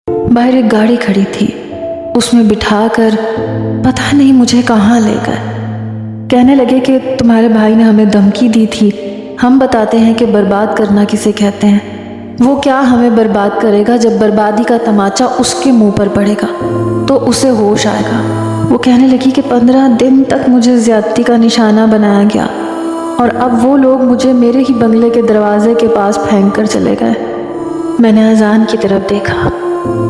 باہر ایک گاڑی کھڑی تھی، اس میں بٹھا کر پتہ نہیں مجھے کہاں لے گئے۔ کہنے لگے کہ تمہارے بھائی نے ہمیں دھمکی دی تھی، ہم بتاتے ہیں کہ برباد کرنا کسے کہتے ہیں۔ وہ کیا ہمیں برباد کرے گا؟ جب بربادی کا تماچا اس کے منہ پر پڑے گا تو اسے ہوش آئے گا۔ وہ کہنے لگی کہ 15 دن تک مجھے زیادتی کا نشانہ بنایا گیا، اور اب وہ لوگ مجھے میرے ہی بنگلے کے دروازے کے پاس پھینک کر چلے گئے۔ میں نے اذان کی طرف دیکھا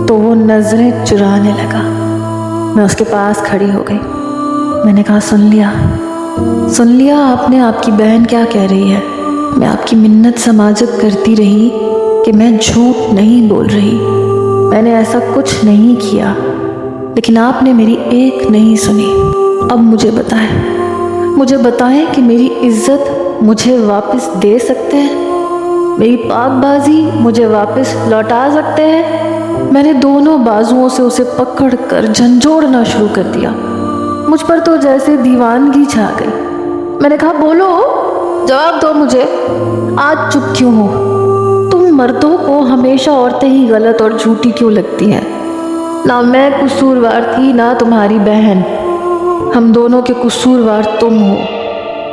تو وہ نظریں چرانے لگا۔ میں اس کے پاس کھڑی ہو گئی۔ میں نے کہا، سن لیا آپ نے؟ آپ کی بہن کیا کہہ رہی ہے؟ میں آپ کی منت سماجت کرتی رہی کہ میں جھوٹ نہیں بول رہی، میں نے ایسا کچھ نہیں کیا، لیکن آپ نے میری ایک نہیں سنی۔ اب مجھے بتائیں کہ میری عزت مجھے واپس دے سکتے ہیں؟ میری پاک بازی مجھے واپس لوٹا سکتے ہیں؟ میں نے دونوں بازوؤں سے اسے پکڑ کر جھنجھوڑنا شروع کر دیا۔ مجھ پر تو جیسے دیوانگی چھا گئی۔ میں نے کہا، بولو، جواب دو مجھے، آج چپ کیوں ہو؟ تم مردوں کو ہمیشہ عورتیں ہی غلط اور جھوٹی کیوں لگتی ہیں؟ نہ میں قصوروار تھی نہ تمہاری بہن، ہم دونوں کے قصوروار تم ہو۔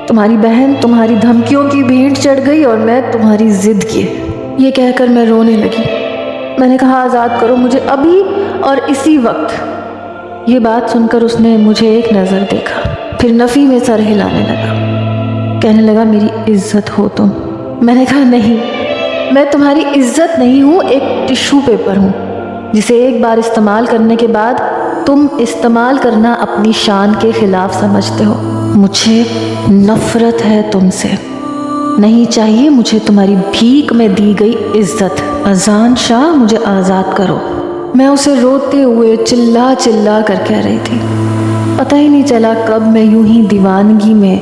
تمہاری بہن تمہاری دھمکیوں کی بھینٹ چڑھ گئی اور میں تمہاری ضد کی۔ یہ کہہ کر میں رونے لگی۔ میں نے کہا، آزاد کرو مجھے ابھی اور اسی وقت۔ یہ بات سن کر اس نے مجھے ایک نظر دیکھا، پھر نفی میں سر ہلانے لگا۔ کہنے لگا، میری عزت ہو تم۔ میں نے کہا، نہیں، میں تمہاری عزت نہیں ہوں، ایک ٹشو پیپر ہوں جسے ایک بار استعمال کرنے کے بعد تم استعمال کرنا اپنی شان کے خلاف سمجھتے ہو۔ مجھے نفرت ہے تم سے، نہیں چاہیے مجھے تمہاری بھیک میں دی گئی عزت۔ اذان شاہ، مجھے آزاد کرو۔ میں اسے روتے ہوئے چلا کر کہہ رہی تھی۔ پتہ ہی نہیں چلا کب میں یوں ہی دیوانگی میں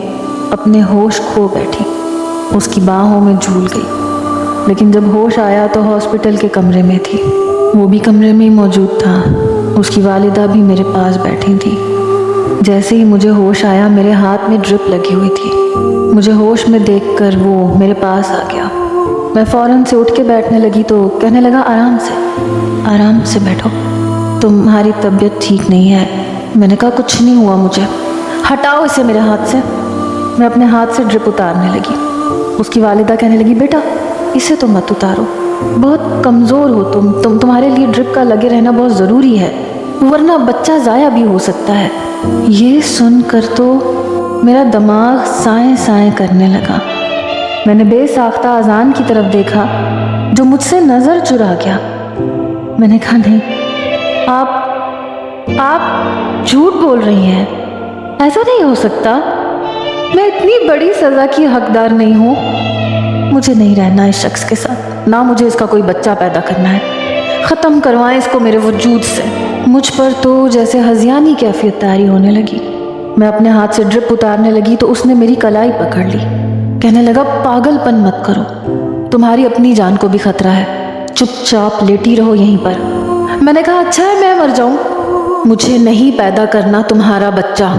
اپنے ہوش کھو بیٹھی، اس کی باہوں میں جھول گئی۔ لیکن جب ہوش آیا تو ہاسپٹل کے کمرے میں تھی، وہ بھی کمرے میں ہی موجود تھا، اس کی والدہ بھی میرے پاس بیٹھی تھی۔ جیسے ہی مجھے ہوش آیا میرے ہاتھ میں ڈرپ لگی ہوئی تھی۔ مجھے ہوش میں دیکھ کر وہ میرے پاس آ گیا۔ میں فوراً سے اٹھ کے بیٹھنے لگی تو کہنے لگا، آرام سے بیٹھو، تمہاری طبیعت ٹھیک نہیں ہے۔ میں نے کہا، کچھ نہیں ہوا مجھے، ہٹاؤ اسے میرے ہاتھ سے۔ میں اپنے ہاتھ سے ڈرپ اتارنے لگی۔ اس کی والدہ کہنے لگی، بیٹا اسے تو مت اتارو، بہت کمزور ہو تمہارے لیے ڈرپ کا لگے رہنا بہت ضروری ہے، ورنہ بچہ ضائع بھی ہو سکتا ہے۔ یہ سن کر تو میرا دماغ سائیں کرنے لگا۔ میں نے بے ساختہ اذان کی طرف دیکھا جو مجھ سے نظر چرا گیا۔ میں نے کہا، نہیں، آپ جھوٹ بول رہی ہیں، ایسا نہیں ہو سکتا، میں اتنی بڑی سزا کی حقدار نہیں ہوں۔ مجھے نہیں رہنا اس شخص کے ساتھ، نہ مجھے اس کا کوئی بچہ پیدا کرنا ہے، ختم کروائیں اس کو میرے وجود سے۔ مجھ پر تو جیسے ہذیانی کیفیت طاری ہونے لگی۔ میں اپنے ہاتھ سے ڈرپ اتارنے لگی تو اس نے میری کلائی پکڑ لی۔ کہنے لگا، پاگل پن مت کرو، تمہاری اپنی جان کو بھی خطرہ ہے، چپ چاپ لیٹی رہو یہیں پر۔ میں نے کہا، اچھا ہے میں مر جاؤں، مجھے نہیں پیدا کرنا تمہارا بچہ۔